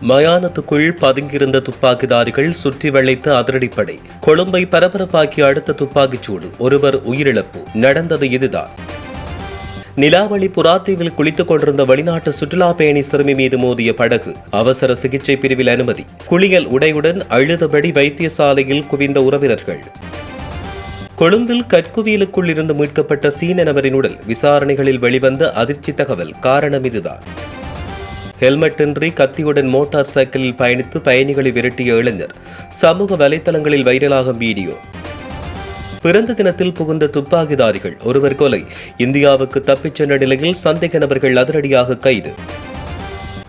மயானத்துக்குள் பதுங்கியிருந்த துப்பாக்கிதாரிகள் சுற்றி வளைத்த அதிரடிப்படை. கொழும்பை பரபரப்பாக்கி அடுத்த துப்பாக்கிச்சூடு, ஒருவர் உயிரிழப்பு. நடந்தது இதுதான். நிலாவளி புறாத்தீவில் குளித்துக் கொண்டிருந்த வெளிநாட்டு சுற்றுலா பயணி சிறுமி மீது மோதிய படகு. அவசர சிகிச்சை பிரிவில் அனுமதி. குளியல் உடையுடன் அழுதபடி வைத்தியசாலையில் குவிந்த உறவினர்கள். கொழும்பில் கற்குவியலுக்குள் இருந்து மீட்கப்பட்ட சீன நபரின் உடல். விசாரணைகளில் வெளிவந்த அதிர்ச்சி தகவல். காரணம் இதுதான். ஹெல்மெட்டின்றி கத்தியுடன் மோட்டார் சைக்கிளில் பயணித்து பயணிகளை விரட்டிய இளைஞர். சமூக வலைதளங்களில் வைரலாகும் வீடியோ. பிறந்த தினத்தில் புகுந்த துப்பாக்கிதாரிகள், ஒருவர் கொலை. இந்தியாவுக்கு தப்பிச் சென்ற நிலையில் சந்தேக நபர்கள் அதிரடியாக கைது.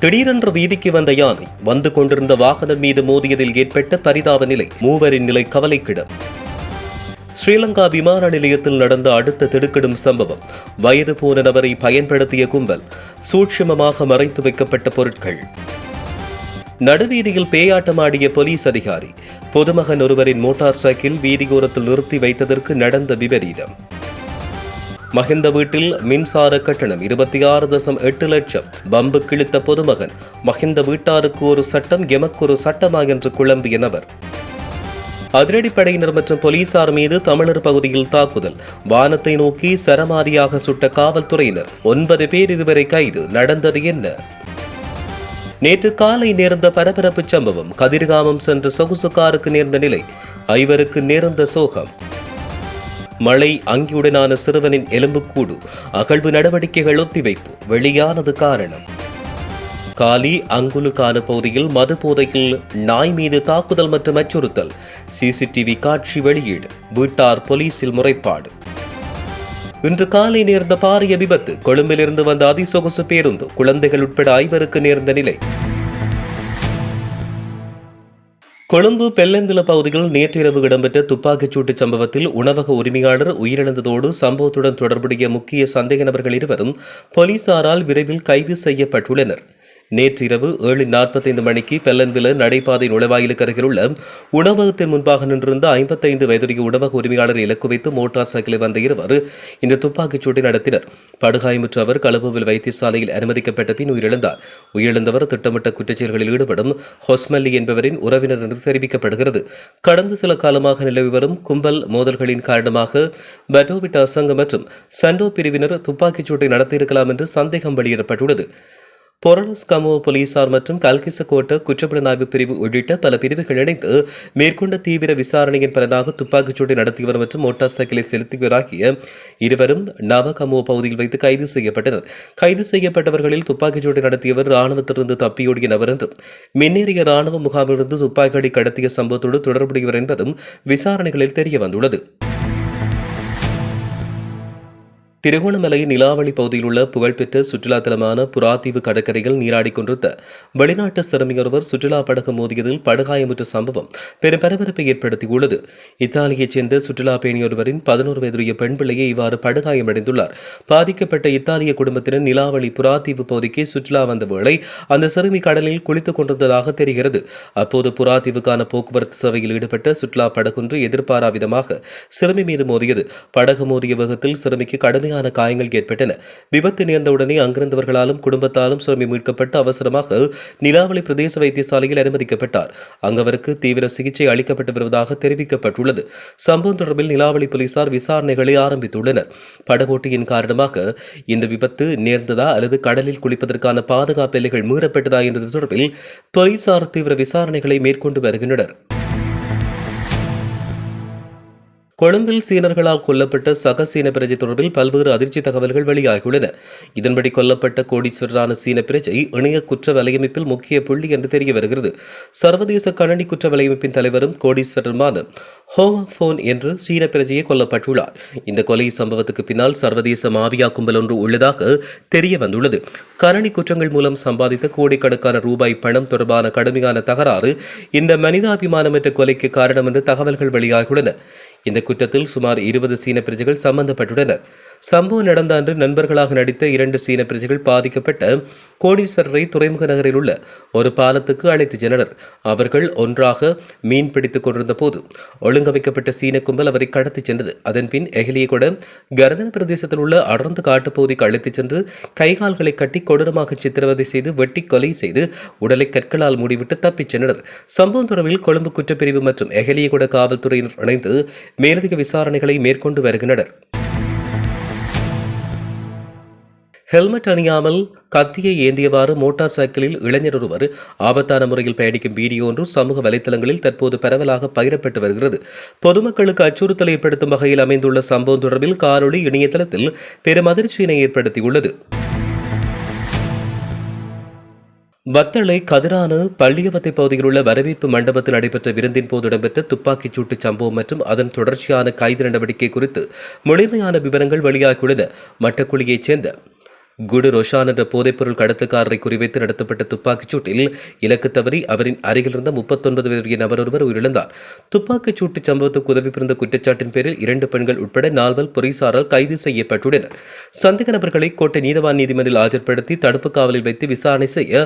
திடீரென்று வீதிக்கு வந்த யானை வந்து கொண்டிருந்த வாகனம் மீது மோதியதில் ஏற்பட்ட பரிதாப நிலை. மூவரின் நிலை கவலைக்கிடம். ஸ்ரீலங்கா விமான நிலையத்தில் நடந்த அடுத்த திடுக்கிடும் சம்பவம். வயது போன நபரை பயன்படுத்திய கும்பல். சூட்சுமமாக மறைத்து வைக்கப்பட்ட பொருட்கள். நடுவீதியில் பேயாட்டமாடிய போலீஸ் அதிகாரி. பொதுமகன் ஒருவரின் மோட்டார் சைக்கிள் வீதியோரத்தில் நிறுத்தி வைத்ததற்கு நடந்த விபரீதம். மஹிந்த வீட்டில் மின்சார கட்டணம் 26.8 லட்சம். பம்பு கிழித்த பொதுமகன். மஹிந்த வீட்டாருக்கு ஒரு சட்டம், எமக்கு ஒரு சட்டமா என்று குழம்பிய நபர். அதிரடிப்படையினர் மற்றும் போலீசார் மீது தமிழர் பகுதியில் தாக்குதல். வானத்தை நோக்கி சரமாரியாக சுட்ட காவல்துறையினர். 9 பேர் இதுவரை கைது. நடந்தது என்ன? நேற்று காலை நேர்ந்த பரபரப்பு சம்பவம். கதிர்காமம் சென்ற சொகுசு காருக்கு நேர்ந்த நிலை. 5 நேர்ந்த சோகம். மழை அங்கியுடனான சிறுவனின் எலும்புக்கூடு. அகழ்வு நடவடிக்கைகள் ஒத்திவைப்பு. வெளியானது காரணம். காலி அங்குலுக்கான பகுதியில் மது போதையில் நாய் மீது தாக்குதல் மற்றும் அச்சுறுத்தல். சிசிடிவி காட்சி வெளியீடு. வீட்டார் போலீசில் முறைப்பாடு. இன்று காலை நேர்ந்த பாரிய விபத்து. கொழும்பிலிருந்து வந்த அதிசொகுசு பேருந்து. குழந்தைகள் உட்பட 5 நேர்ந்த நிலை. கொழும்பு பெல்லன்வில பகுதியில் நேற்றிரவு இடம்பெற்ற துப்பாக்கிச்சூட்டு சம்பவத்தில் உணவக உரிமையாளர் உயிரிழந்ததோடு சம்பவத்துடன் தொடர்புடைய முக்கிய சந்தேக நபர்கள் 2 போலீசாரால் விரைவில் கைது செய்யப்பட்டுள்ளனர். நேற்றிரவு 7:45 மணிக்கு பெல்லன்வில நடைபாதை நுழைவாயிலுக்கு அருகிலுள்ள உணவகத்தின் முன்பாக நின்றிருந்த 55 வயதுடைய உணவக உரிமையாளர் இலக்கு வைத்து மோட்டார் சைக்கிளில் வந்த 2 இந்த துப்பாக்கிச்சூட்டை நடத்தினர். படுகாயமுற்ற அவர் களப்புவில் வைத்தியசாலையில் அனுமதிக்கப்பட்ட பின் உயிரிழந்தார். உயிரிழந்தவர் திட்டமிட்ட குற்றச்செயல்களில் ஈடுபடும் ஹொஸ்மல்லி என்பவரின் உறவினர் என்று தெரிவிக்கப்படுகிறது. கடந்த சில காலமாக நிலவி வரும் கும்பல் மோதல்களின் காரணமாக பட்டோவிட்ட அசங்க மற்றும் சண்டோ பிரிவினர் துப்பாக்கிச்சூட்டை நடத்தியிருக்கலாம் என்று சந்தேகம் வெளியிடப்பட்டுள்ளது. பொரலஸ் கமோ போலீசார் மற்றும் கல்கிசகோட்ட குற்றப்புலனாய்வு பிரிவு உள்ளிட்ட பல பிரிவுகள் இணைந்து மேற்கொண்ட தீவிர விசாரணையின் பலனாக துப்பாக்கிச்சூட்டை நடத்தியவர் மற்றும் மோட்டார் சைக்கிளை செலுத்தியவராகிய 2 நவகமோ பகுதியில் வைத்து கைது செய்யப்பட்டனர். கைது செய்யப்பட்டவர்களில் துப்பாக்கிச்சூட்டை நடத்தியவர் ராணுவத்திலிருந்து தப்பியோடிய நபர் என்றும் மின்னேறிய ராணுவ முகாமிலிருந்து துப்பாக்கிகளை கடத்திய சம்பவத்தோடு தொடர்புடையவர் என்பதும் விசாரணைகளில் தெரியவந்துள்ளது. திருகோணமலை நிலாவளி பகுதியில் உள்ள புகழ்பெற்ற சுற்றுலா தலமான புறாத்தீவு கடற்கரையில் நீராடிக் கொண்டிருந்த வெளிநாட்டு சிறுமியொருவர் சுற்றுலா படகு மோதியதில் படுகாயமுற்ற சம்பவம் பெரும் பரபரப்பை ஏற்படுத்தியுள்ளது. இத்தாலியைச் சேர்ந்த சுற்றுலா பயணியொருவரின் 11 வயதுடைய பெண் பிள்ளையை இவ்வாறு படுகாயமடைந்துள்ளார். பாதிக்கப்பட்ட இத்தாலிய குடும்பத்தினர் நிலாவளி புறாத்தீவு பகுதிக்கு சுற்றுலா வந்த வேளை அந்த சிறுமி கடலில் குளித்துக் கொண்டிருந்ததாக தெரிகிறது. அப்போது புறாத்தீவுக்கான போக்குவரத்து சேவையில் ஈடுபட்ட சுற்றுலா படகொன்று எதிர்பாரா விதமாக சிறுமி மீது மோதியது. படகு மோதிய வேகத்தில் சிறுமிக்கு கடுமையான காயங்கள் ஏற்பட்டன. விபத்து நேர்ந்தவுடனே அங்கிருந்தவர்களாலும் குடும்பத்தாலும் சிறுமி மீட்கப்பட்டு அவசரமாக நிலாவளி பிரதேச வைத்தியசாலையில் அனுமதிக்கப்பட்டார். அங்கவருக்கு தீவிர சிகிச்சை அளிக்கப்பட்டு வருவதாக தெரிவிக்கப்பட்டுள்ளது. சம்பவம் தொடர்பில் நிலாவளி போலீசார் விசாரணைகளை ஆரம்பித்துள்ளனர். படகோட்டியின் காரணமாக இந்த விபத்து நேர்ந்ததா அல்லது கடலில் குளிப்பதற்கான பாதுகாப்பு எல்லைகள் மீறப்பட்டதா என்பது தொடர்பில் போலீசார் தீவிர விசாரணைகளை மேற்கொண்டு வருகின்றனர். கொழும்பில் சீனர்களால் கொல்லப்பட்ட சக சீன பிரஜை தொடர்பில் பல்வேறு அதிர்ச்சி தகவல்கள் வெளியாகியுள்ளன. இதன்படி கொல்லப்பட்ட கோடீஸ்வரரான சீன பிரஜை இணைய குற்ற வலையமைப்பில் முக்கிய புள்ளி என்று தெரிய வருகிறது. சர்வதேச கணனி குற்ற வலையமைப்பின் தலைவரும் கோடீஸ்வரருமான ஹோமோபோன் என்று சீன பிரஜையை கொல்லப்பட்டுள்ளார். இந்த கொலை சம்பவத்துக்கு பின்னால் சர்வதேச மாபியா கும்பல் ஒன்று உள்ளதாக தெரிய வந்துள்ளது. கணனி குற்றங்கள் மூலம் சம்பாதித்த கோடிக்கணக்கான ரூபாய் பணம் தொடர்பான கடுமையான தகராறு இந்த மனிதாபிமானமற்ற கொலைக்கு காரணம் என்று தகவல்கள் வெளியாகியுள்ளன. இந்த குற்றத்தில் சுமார் 20 சீன பிரஜைகள் சம்பந்தப்பட்டுள்ளனர். சம்பவம் நடந்த அன்று நண்பர்களாக நடித்த 2 சீன பிரஜைகள் பாதிக்கப்பட்ட கோடீஸ்வரரை துறைமுக நகரில் உள்ள ஒரு பாலத்துக்கு அழைத்துச் சென்றனர். அவர்கள் ஒன்றாக மீன் பிடித்துக் கொண்டிருந்த போது ஒழுங்கமைக்கப்பட்ட சீன கும்பல் அவரை கடத்திச் சென்றது. அதன்பின் எஹலியகொட கர்தன பிரதேசத்தில் உள்ள அடர்ந்த காட்டுப்பகுதிக்கு அழைத்துச் சென்று கைகால்களை கட்டி கொடூரமாக சித்திரவதை செய்து வெட்டி கொலை செய்து உடலை கற்களால் மூடிவிட்டு தப்பிச் சென்றனர். சம்பவம் தொடர்பில் கொழும்பு குற்றப்பிரிவு மற்றும் எஹலியகொட காவல்துறையினர் இணைந்து மேலதிக விசாரணைகளை மேற்கொண்டு வருகின்றனர். ஹெல்மெட் அணியாமல் கத்தியை ஏந்தியவாறு மோட்டார் சைக்கிளில் இளைஞர் ஒருவர் ஆபத்தான முறையில் பயணிக்கும் வீடியோ ஒன்று சமூக வலைதளங்களில் தற்போது பரவலாக பகிரப்பட்டு வருகிறது. பொதுமக்களுக்கு அச்சுறுத்தல் ஏற்படுத்தும் வகையில் அமைந்துள்ள சம்பவம் தொடர்பில் காணொலி இணையதளத்தில் பெரும் அதிர்ச்சியினை ஏற்படுத்தியுள்ளது. வத்தளை கதிரான பள்ளியவத்தை பகுதியில் உள்ள வரவேற்பு மண்டபத்தில் நடைபெற்ற விருந்தின் போது இடம்பெற்ற துப்பாக்கிச் சூட்டு சம்பவம் மற்றும் அதன் தொடர்ச்சியான கைது நடவடிக்கை குறித்து முழுமையான விவரங்கள் வெளியாகியுள்ளன. மட்டக்குழியைச் சேர்ந்த குடு ரோஷான் என்ற போதைப்பொருள் கடத்தக்காரரை குறிவைத்து நடத்தப்பட்ட துப்பாக்கிச் சூட்டில் இலக்கு தவறி அவரின் அருகில் இருந்த 39 வயதுடைய நபர் ஒருவர் உயிரிழந்தார். துப்பாக்கிச் சூட்டு சம்பவத்துக்கு உதவி புரிந்த குற்றச்சாட்டின் பேரில் 2 பெண்கள் உட்பட 4 போலீசாரால் கைது செய்யப்பட்டுள்ளனர். சந்தேக நபர்களை கோட்டை நீதவான் நீதிமன்றில் ஆஜர்படுத்தி தடுப்பு காவலில் வைத்து விசாரணை செய்ய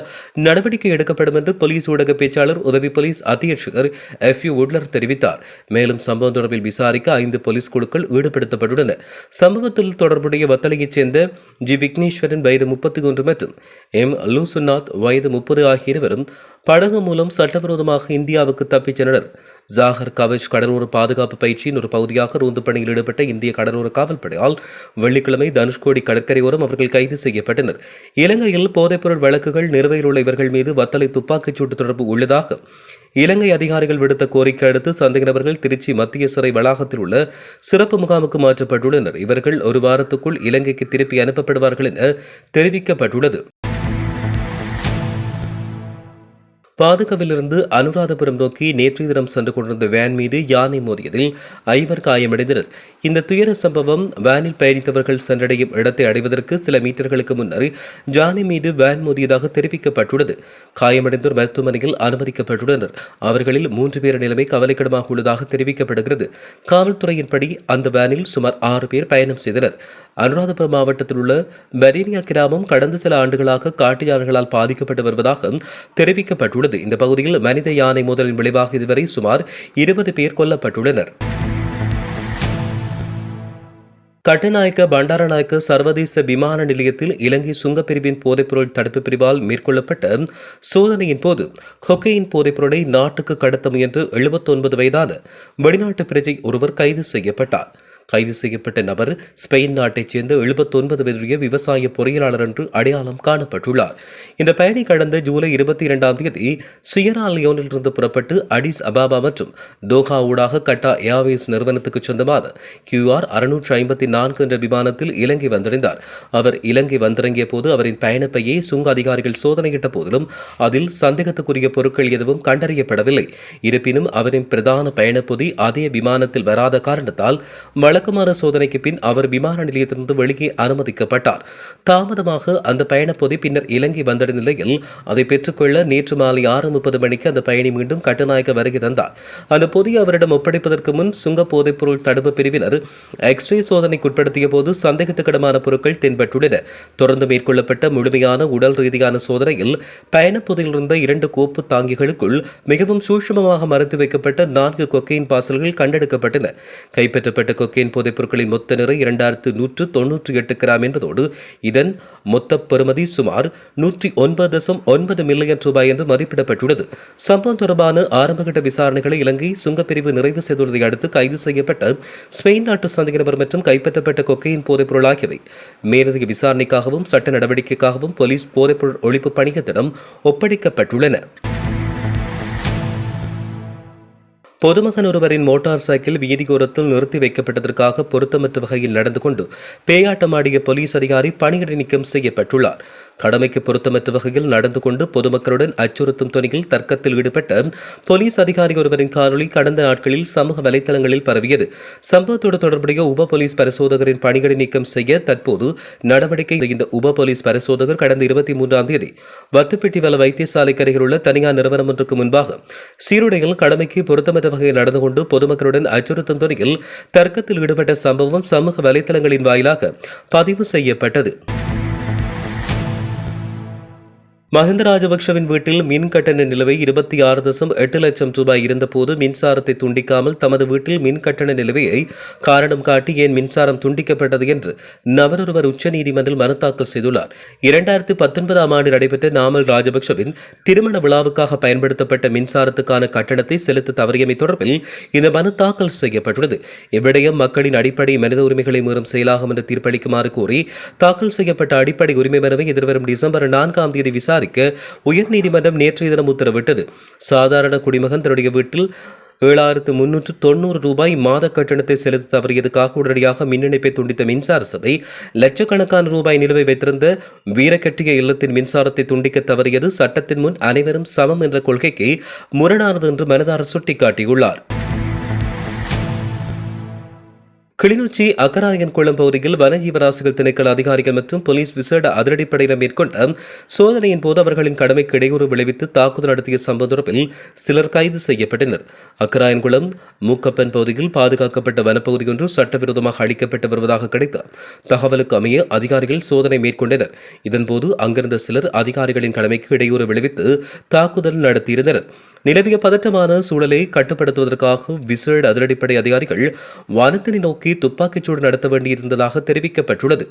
நடவடிக்கை எடுக்கப்படும் என்று போலீஸ் ஊடக பேச்சாளர் உதவி போலீஸ் அத்தியட்சகர் FU உட்லர் தெரிவித்தார். மேலும் சம்பவம் தொடர்பில் விசாரிக்க 5 போலீஸ் குழுக்கள் ஈடுபடுத்தப்பட்டுள்ளன. சம்பவத்தில் தொடர்புடைய வத்தளையைச் சேர்ந்த ஜி விக்னேஷ் வயது 31 மற்றும் எம் லூசுநாத் வயது 30 ஆகிய இருவரும் படகு மூலம் சட்டவிரோதமாக இந்தியாவுக்கு தப்பிச் சென்றனர். ஜாகர் கவச் கடலோர பாதுகாப்பு பயிற்சியின் ஒரு பகுதியாக ரோந்து பணியில் ஈடுபட்ட இந்திய கடலோர காவல்படையால் வெள்ளிக்கிழமை தனுஷ்கோடி கடற்கரையோரம் அவர்கள் கைது செய்யப்பட்டனர். இலங்கையில் போதைப்பொருள் வழக்குகள் நிலுவையில் உள்ள இவர்கள் மீது வத்தளை துப்பாக்கிச் சூட்டு தொடர்பு உள்ளதாக இலங்கை அதிகாரிகள் விடுத்த கோரிக்கை அடுத்து சந்தேக நபர்கள் திருச்சி மத்திய சிறை வளாகத்தில் உள்ள சிறப்பு முகாமுக்கு மாற்றப்பட்டுள்ளனர். இவர்கள் ஒரு வாரத்துக்குள் இலங்கைக்கு திருப்பி அனுப்பப்படுவார்கள் என தெரிவிக்கப்பட்டுள்ளது. பாதுகாவிலிருந்து அனுராதபுரம் நோக்கி நேற்றைய தினம் சென்று கொண்டிருந்த வேன் மீது யானை மோதியதில் 5 காயமடைந்தனர். இந்த துயர சம்பவம் வேனில் பயணித்தவர்கள் சென்றடையும் இடத்தை அடைவதற்கு சில மீட்டர்களுக்கு முன்னர் யானை மீது வேன் மோதியதாக தெரிவிக்கப்பட்டுள்ளது. காயமடைந்தோர் மருத்துவமனையில் அனுமதிக்கப்பட்டுள்ளனர். அவர்களில் 3 பேர் நிலைமை கவலைக்கிடமாக உள்ளதாக தெரிவிக்கப்படுகிறது. காவல்துறையின்படி அந்த வேனில் சுமார் 6 பேர் பயணம் செய்தனர். அனுராதபுரம் மாவட்டத்தில் உள்ள பரீனியா கிராமம் கடந்த சில ஆண்டுகளாக காட்டு யானைகளால் பாதிக்கப்பட்டு வருவதாக தெரிவிக்கப்பட்டுள்ளது. இந்த பகுதியில் மனித யானை மோதலின் விளைவாக இதுவரை சுமார் 20 பேர் கொல்லப்பட்டுள்ளனர். கட்டுநாயக்க பண்டாரநாயக்க சர்வதேச விமான நிலையத்தில் இலங்கை சுங்கப்பிரிவின் போதைப்பொருள் தடுப்பு பிரிவால் மேற்கொள்ளப்பட்ட சோதனையின் போது கொக்கையின் போதைப்பொருளை நாட்டுக்கு கடத்த முயன்று 79 வயதான வெளிநாட்டு பிரஜை ஒருவர் கைது செய்யப்பட்டார். கைது செய்யப்பட்ட நபர் ஸ்பெயின் நாட்டைச் சேர்ந்த 79 வயதுடைய விவசாய பொறியியலாளர் என்று அடையாளம் காணப்பட்டுள்ளார். இந்த பயணி கடந்த ஜூலை 22ஆம் தேதி சியரா லியோனிலிருந்து புறப்பட்டு அடிஸ் அபாபா மற்றும் தோஹா ஊடாக கட்டா ஏர்வேஸ் நிறுவனத்துக்கு சொந்தமான QR 654 என்ற விமானத்தில் இலங்கை வந்தடைந்தார். அவர் இலங்கை வந்திறங்கிய போது அவரின் பயணப்பையை சுங்க அதிகாரிகள் சோதனையிட்ட போதிலும் அதில் சந்தேகத்துக்குரிய பொருட்கள் எதுவும் கண்டறியப்படவில்லை. இருப்பினும் அவரின் பிரதான பயணப்பொதி அதே விமானத்தில் வராத காரணத்தால் வழக்கமான சோதனைக்கு பின் அவர் விமான நிலையத்திலிருந்து வெளியே அனுமதிக்கப்பட்டார். தாமதமாக அந்த பயணப்பொதி பின்னர் இலங்கை வந்தடைந்த நிலையில் அதை பெற்றுக்கொள்ள நேற்று மாலை 6:30 மணிக்கு அந்த பயணி மீண்டும் கட்டுநாயக்க வருகை தந்தார். அந்த பொதியை அவரிடம் ஒப்படைப்பதற்கு முன் சுங்க போதைப்பொருள் தடுப்பு பிரிவினர் எக்ஸ்ரே சோதனைக்கு உட்படுத்திய போது சந்தேகத்துக்கிடமான பொருட்கள் தென்பட்டுள்ளன. தொடர்ந்து மேற்கொள்ளப்பட்ட முழுமையான உடல் ரீதியான சோதனையில் பயணப்பொதியில் இருந்த 2 கோப்பு தாங்கிகளுக்குள் மிகவும் சூட்சமமாக மறைத்து வைக்கப்பட்ட 4 கொக்கையின் பார்சல்கள் கண்டெடுக்கப்பட்டன. கைப்பற்றப்பட்ட கொக்கையின் போதைப் பொருட்களின் மொத்த நிறை 2198 கிராம் என்பதோடு இதன் மொத்த பெறுமதி சுமார் 109.9 மில்லியன் ரூபாய் என்று மதிப்பிடப்பட்டுள்ளது. சம்பவம் தொடர்பான ஆரம்பகட்ட விசாரணைகளை இலங்கை சுங்கப்பிரிவு நிறைவு செய்துள்ளதை அடுத்து கைது செய்யப்பட்ட ஸ்பெயின் நாட்டு சந்தேக நபர் மற்றும் கைப்பற்றப்பட்ட கொக்கையின் போதைப் பொருள் ஆகியவை மேலதிக விசாரணைக்காகவும் சட்ட நடவடிக்கைக்காகவும் போலீஸ் போதைப்பொருள் ஒழிப்பு பணியகத்திடம் ஒப்படைக்கப்பட்டுள்ளன. பொதுமகன் ஒருவரின் மோட்டார் சைக்கிள் வீதியோரத்தில் நிறுத்தி வைக்கப்பட்டதற்காக பொருத்தமற்ற வகையில் நடந்து கொண்டு பேயாட்டமாடிய போலீஸ் அதிகாரி பணியிடை நீக்கம் செய்யப்பட்டுள்ளார். கடமைக்கு பொருத்தமற்ற வகையில் நடந்து கொண்டு பொதுமக்களுடன் அச்சுறுத்தும் துணியில் தர்க்கத்தில் ஈடுபட்ட போலீஸ் அதிகாரி ஒருவரின் காணொலி கடந்த நாட்களில் சமூக வலைதளங்களில் பரவியது. சம்பவத்தோடு தொடர்புடைய உப போலீஸ் பரிசோதகரின் பணிகளை நீக்கம் செய்ய தற்போது நடவடிக்கை. இந்த உப போலீஸ் பரிசோதகர் கடந்த 23ஆம் தேதி வத்துப்பெட்டிவல வைத்தியசாலைக்கு அருகில் உள்ள தனியார் நிறுவனம் ஒன்றுக்கு முன்பாக சீருடையில் கடமைக்கு பொருத்தமற்ற வகையில் நடந்து கொண்டு பொதுமக்களுடன் அச்சுறுத்தும் துணியில் தர்க்கத்தில் ஈடுபட்ட சம்பவம் சமூக வலைதளங்களின் வாயிலாக பதிவு செய்யப்பட்டது. மஹிந்த ராஜபக்ஷவின் வீட்டில் மின் கட்டண நிலுவை 26.8 லட்சம் ரூபாய் இருந்தபோது மின்சாரத்தை துண்டிக்காமல் தமது வீட்டில் மின் கட்டண நிலுவையை காரணம் காட்டி ஏன் மின்சாரம் துண்டிக்கப்பட்டது என்று நபரொருவர் உச்சநீதிமன்றில் மனு தாக்கல் செய்துள்ளார். 2019ஆம் ஆண்டு நடைபெற்ற நாமல் ராஜபக்ஷவின் திருமண விழாவுக்காக பயன்படுத்தப்பட்ட மின்சாரத்துக்கான கட்டணத்தை செலுத்த தவறியமை தொடர்பில் இந்த மனு தாக்கல் செய்யப்பட்டுள்ளது. இவ்விடயம் மக்களின் அடிப்படை மனித உரிமைகளை மீறும் செயலாகும் என்று தீர்ப்பளிக்குமாறு கோரி தாக்கல் செய்யப்பட்ட அடிப்படை உரிமை மனுவை எதிர்வரும் டிசம்பர் 4ஆம் தேதி விசாரிக்க உயர்நீதிமன்றம் நேற்றைய தினம் உத்தரவிட்டது. சாதாரண குடிமகன் தன்னுடைய வீட்டில் 7,390 ரூபாய் மாத கட்டணத்தை செலுத்த தவறியதுக்காக உடனடியாக மின் இணைப்பை துண்டித்த மின்சார சபை லட்சக்கணக்கான ரூபாய் நிலுவை வைத்திருந்த வீரக்கட்டிய இல்லத்தின் மின்சாரத்தை துண்டிக்க தவறியது சட்டத்தின் முன் அனைவரும் சமம் என்ற கொள்கைக்கு முரணானது என்று மனுதாரர் சுட்டிக்காட்டியுள்ளார். கிளிநொச்சி அக்கராயன் குளம் பகுதியில் வனஜீவராசிகள் திணைக்கள அதிகாரிகள் மற்றும் போலீஸ் விசேட அதிரடிப்படையினர் மேற்கொண்ட சோதனையின் போது அவர்களின் கடமைக்கு இடையூறு விளைவித்து தாக்குதல் நடத்திய சம்பவ தொடர்பில் சிலர் கைது செய்யப்பட்டனர். அக்கராயன்குளம் மூக்கப்பன் பகுதியில் பாதுகாக்கப்பட்ட வனப்பகுதி ஒன்று சட்டவிரோதமாக அளிக்கப்பட்டு வருவதாக கிடைத்த தகவலுக்கு அமைய அதிகாரிகள் சோதனை மேற்கொண்டனர். இதன்போது அங்கிருந்த சிலர் அதிகாரிகளின் கடமைக்கு இடையூறு விளைவித்து தாக்குதல் நடத்தியிருந்தனர். நிலவிய பதற்றமான சூழலை கட்டுப்படுத்துவதற்காக விசேட அதிரடிப்படை அதிகாரிகள் வனத்தினை நோக்கி துப்பாக்கிச்சூடு நடத்த வேண்டியிருந்ததாக தெரிவிக்கப்பட்டுள்ளது.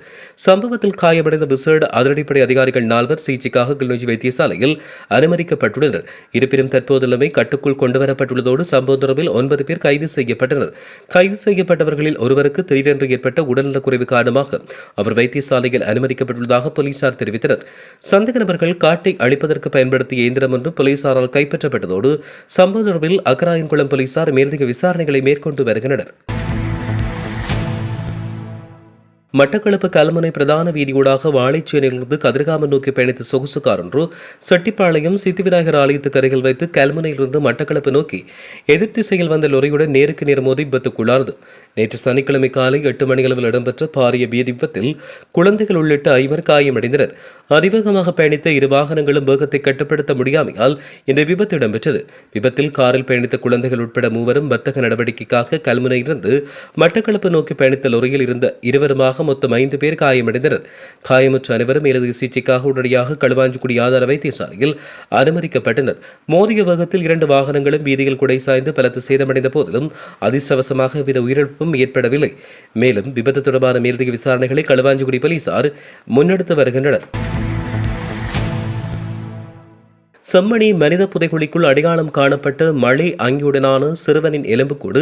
சம்பவத்தில் காயமடைந்த விசேட அதிரடிப்படை அதிகாரிகள் 4 சிகிச்சைக்காக கிளிநொச்சி வைத்தியசாலையில் அனுமதிக்கப்பட்டுள்ளனர். இருப்பினும் தற்போது நிலைமை கட்டுக்குள் கொண்டுவரப்பட்டுள்ளதோடு சம்பவம் தொடர்பில் 9 பேர் கைது செய்யப்பட்டனர். கைது செய்யப்பட்டவர்களில் ஒருவருக்கு திடீரென்று ஏற்பட்ட உடல்நலக்குறைவு காரணமாக அவர் வைத்தியசாலையில் அனுமதிக்கப்பட்டுள்ளதாக போலீசார் தெரிவித்தனர். சந்தேக நபர்கள் காட்டை அழிப்பதற்கு பயன்படுத்திய இயந்திரம் ஒன்று போலீசாரால் கைப்பற்றப்பட்டது. சம்பவ தொடர்பில் அக்கராயன்குளம் போலீசார் மேலதிக விசாரணைகளை மேற்கொண்டு வருகின்றனர். மட்டக்களப்பு கல்முனை பிரதான வீதியூடாக வாழைச்சேனையிலிருந்து கதிர்காமம் நோக்கி பயணித்த சொகுசு கார் ஒன்று செட்டிப்பாளையம் சித்திவிநாயகர் ஆலயத்துக்கு அருகில் வைத்து கல்முனையிலிருந்து மட்டக்களப்பு நோக்கி எதிர் திசையில் வந்த லொரியுடன் நேருக்கு நேர் மோதி விபத்துக்குள்ளானது. நேற்று சனிக்கிழமை காலை 8 மணியளவில் இடம்பெற்ற பாரிய வீதி விபத்தில் குழந்தைகள் உள்ளிட்ட 5 காயமடைந்தனர். அதிவேகமாக பயணித்த 2 வாகனங்களும் வேகத்தை கட்டுப்படுத்த முடியாமையால் இந்த விபத்து இடம்பெற்றது. விபத்தில் காரில் பயணித்த குழந்தைகள் உட்பட 3 வர்த்தக நடவடிக்கைக்காக கல்முனையிலிருந்து மட்டக்களப்பு நோக்கி பயணித்த லொரியில் இருந்த 2 மொத்தம் 5 பேர் காயமடைந்தனர். காயமுற்ற அனைவரும் மேலதிக சிகிச்சைக்காக உடனடியாக களுவாஞ்சிக்குடி ஆதார வைத்தியசாலையில் அனுமதிக்கப்பட்டனர். மோதிய வேகத்தில் 2 வாகனங்களும் வீதியில் குடை சாய்ந்து பலத்து சேதமடைந்த போதிலும் அதிர்ஷ்டவசமாக எவ்வித உயிரிழப்பும் ஏற்படவில்லை. மேலும் விபத்து தொடர்பான மேலதிக விசாரணைகளை களுவாஞ்சிக்குடி போலீசார் முன்னெடுத்து வருகின்றனர். செம்மணி மனித புதைகுழிக்குள் அடையாளம் காணப்பட்ட மழை அங்கியுடனான சிறுவனின் எலும்புக்கூடு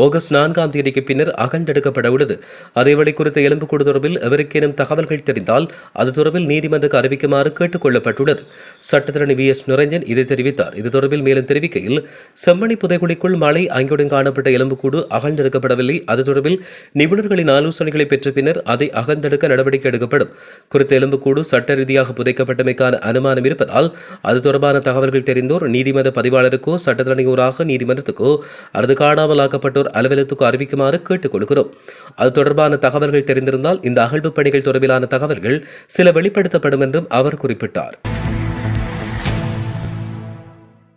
ஆகஸ்ட் 4ஆம் தேதிக்கு பின்னர் அகழ்ந்தெடுக்கப்பட உள்ளது. அதேவேளை குறித்த எலும்புக்கூடு தொடர்பில் எவருக்கேனும் தகவல்கள் தெரிந்தால் அது தொடர்பில் நீதிமன்றக்கு அறிவிக்குமாறு கேட்டுக் கொள்ளப்பட்டுள்ளது. சட்டத்தரணி V.S. நிரஞ்சன் இதை தெரிவித்தார். இது தொடர்பில் மேலும் தெரிவிக்கையில், செம்மணி புதைகுழிக்குள் மழை அங்கியுடன் காணப்பட்ட எலும்புக்கூடு அகழ்ந்தெடுக்கப்படவில்லை. அது தொடர்பில் நிபுணர்களின் ஆலோசனைகளை பெற்ற பின்னர் அதை அகழ்ந்தெடுக்க நடவடிக்கை எடுக்கப்படும். குறித்த எலும்புக்கூடு சட்ட ரீதியாக புதைக்கப்பட்டமைக்கான அனுமானம் இருப்பதால் அது தொடர்பான தகவல்கள் தெரிந்தோர் நீதிமன்ற பதிவாளருக்கோ சட்டத்தரணியோராக நீதிமன்றத்துக்கோ அல்லது காணாமல் ஆக்கப்பட்டோர் அலுவலகத்துக்கோ அறிவிக்குமாறு கேட்டுக் கொள்கிறோம். அது தொடர்பான தகவல்கள் தெரிந்திருந்தால் இந்த அகழ்வு பணிகள் தொடர்பிலான தகவல்கள் சில வெளிப்படுத்தப்படும் என்றும் அவர் குறிப்பிட்டார்.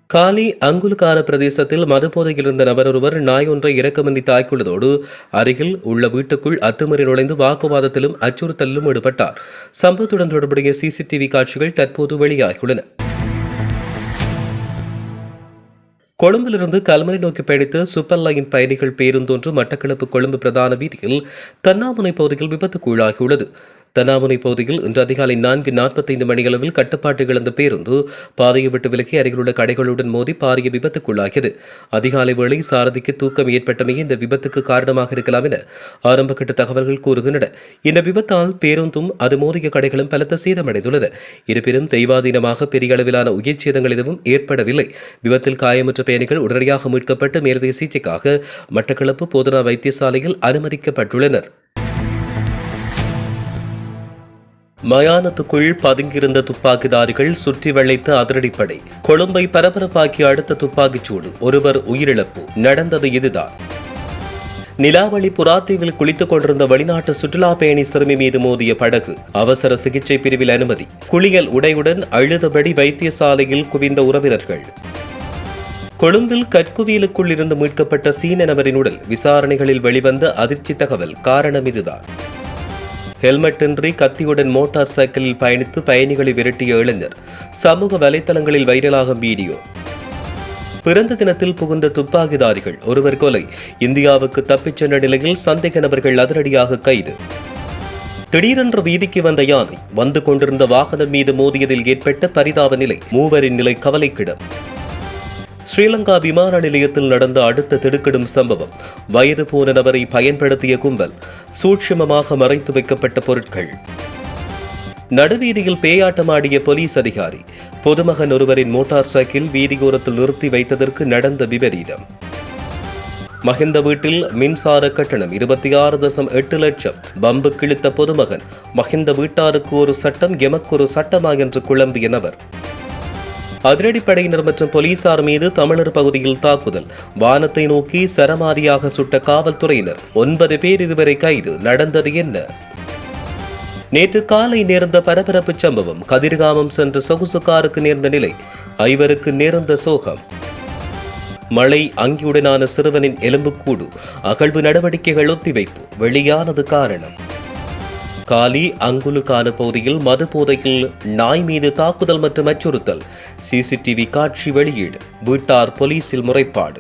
காலி அங்குலுக்கான பிரதேசத்தில் மதுபோதையில் இருந்த நபர் ஒருவர் நாய் ஒன்றை இறக்கமின்றி தாக்கியுள்ளதோடு அருகில் உள்ள வீட்டுக்குள் அத்துமீறி நுழைந்து வாக்குவாதத்திலும் அச்சுறுத்தலிலும் ஈடுபட்டார். சம்பவத்துடன் தொடர்புடைய CCTV காட்சிகள் தற்போது வெளியாகியுள்ளன. கொழும்பிலிருந்து கல்முனை நோக்கி பயணித்த சூப்பர் லைன் பயணிகள் பேருந்தொன்று மட்டக்களப்பு கொழும்பு பிரதான வீதியில் தன்னாமுனை பகுதியில் விபத்துக்குள்ளாகியுள்ளது. தன்னாமுனை பகுதியில் இன்று அதிகாலை 4:45 மணியளவில் கட்டுப்பாட்டு இழந்த பேருந்து பாதையை விட்டு விலகி அருகிலுள்ள கடைகளுடன் மோதி பாரிய விபத்துக்குள்ளாகியது. அதிகாலை வேளை சாரதிக்கு தூக்கம் ஏற்பட்டமையே இந்த விபத்துக்கு காரணமாக இருக்கலாம் என ஆரம்பகட்ட தகவல்கள் கூறுகின்றன. இந்த விபத்தால் பேருந்தும் அது மோதிய கடைகளும் பலத்த சேதமடைந்துள்ளன. இருப்பினும் தெய்வாதீனமாக பெரிய அளவிலான உயிர் சேதங்கள் எதுவும் ஏற்படவில்லை. விபத்தில் காயமுற்ற பயணிகள் உடனடியாக மீட்கப்பட்டு மேலதிக சிகிச்சைக்காக மட்டக்களப்பு போதனா வைத்தியசாலையில் அனுமதிக்கப்பட்டுள்ளனர். மயானத்துக்குள் பதுங்கியிருந்த துப்பாக்கிதாரிகள் சுற்றி வளைத்த அதிரடிப்படை. கொழும்பை பரபரப்பாக்கிய அடுத்த துப்பாக்கிச்சூடு, ஒருவர் உயிரிழப்பு. நடந்தது இதுதான். நிலாவளி புறாத்தீவில் குளித்துக் கொண்டிருந்த வெளிநாட்டு சுற்றுலா பயணி சிறுமி மீது மோதிய படகு. அவசர சிகிச்சை பிரிவில் அனுமதி. குளியல் உடையுடன் அழுதபடி வைத்தியசாலையில் குவிந்த உறவினர்கள். கொழும்பில் கற்குவியலுக்குள் இருந்து மீட்கப்பட்ட சீன நபரின் உடல். விசாரணைகளில் வெளிவந்த அதிர்ச்சி தகவல். காரணம் இதுதான். ஹெல்மெட்டின்றி கத்தியுடன் மோட்டார் சைக்கிளில் பயணித்து பயணிகளை விரட்டிய இளைஞர். சமூக வலைதளங்களில் வைரலாகும் வீடியோ. பிறந்த தினத்தில் புகுந்த துப்பாக்கிதாரிகள், ஒருவர் கொலை. இந்தியாவுக்கு தப்பிச் சென்ற நிலையில் சந்தேக நபர்கள் அதிரடியாக கைது. திடீரென்று வீதிக்கு வந்த யானை வந்து கொண்டிருந்த வாகனம் மீது மோதியதில் ஏற்பட்ட பரிதாப நிலை. மூவரின் நிலை கவலைக்கிடம். ஸ்ரீலங்கா விமான நிலையத்தில் நடந்த அடுத்த திடுக்கிடும் சம்பவம். வயது போன நபரை பயன்படுத்திய கும்பல். சூட்சுமமாக மறைத்து வைக்கப்பட்ட பொருட்கள். நடுவீதியில் பேயாட்டமாடிய போலீஸ் அதிகாரி. பொதுமகன் ஒருவரின் மோட்டார் சைக்கிள் வீதியோரத்தில் நிறுத்தி வைத்ததற்கு நடந்த விபரீதம். மஹிந்த வீட்டில் மின்சார கட்டணம் 26.8 லட்சம். பம்பு கிழித்த பொதுமகன். மஹிந்த வீட்டாருக்கு ஒரு சட்டம், எமக்கு ஒரு சட்டமா என்று குழம்பிய நபர். அதிரடிப்படையினர் மற்றும் போலீசார் மீது தமிழர் பகுதியில் தாக்குதல். வானத்தை நோக்கி சரமாரியாக சுட்ட காவல்துறையினர். 9 பேர் இதுவரை கைது. நடந்தது என்ன? நேற்று காலை நேர்ந்த பரபரப்பு சம்பவம். கதிர்காமம் சென்ற சொகுசு காருக்கு நேர்ந்த நிலை. 5 நேர்ந்த சோகம். மழை அங்கியுடனான சிறுவனின் எலும்புக்கூடு. அகழ்வு நடவடிக்கைகள் ஒத்திவைப்பு. வெளியானது காரணம். காலி அங்குலுக்கான பகுதியில் மது போதையில் நாய் மீது தாக்குதல் மற்றும் அச்சுறுத்தல். சிசிடிவி காட்சி வெளியீடு. வீட்டார் போலீசில் முறைப்பாடு.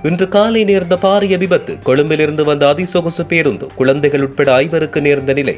இன்று காலை நேர்ந்த பாரிய விபத்து. கொழும்பிலிருந்து வந்த அதிசொகுசு பேருந்து. குழந்தைகள் உட்பட 5 நேர்ந்த நிலை.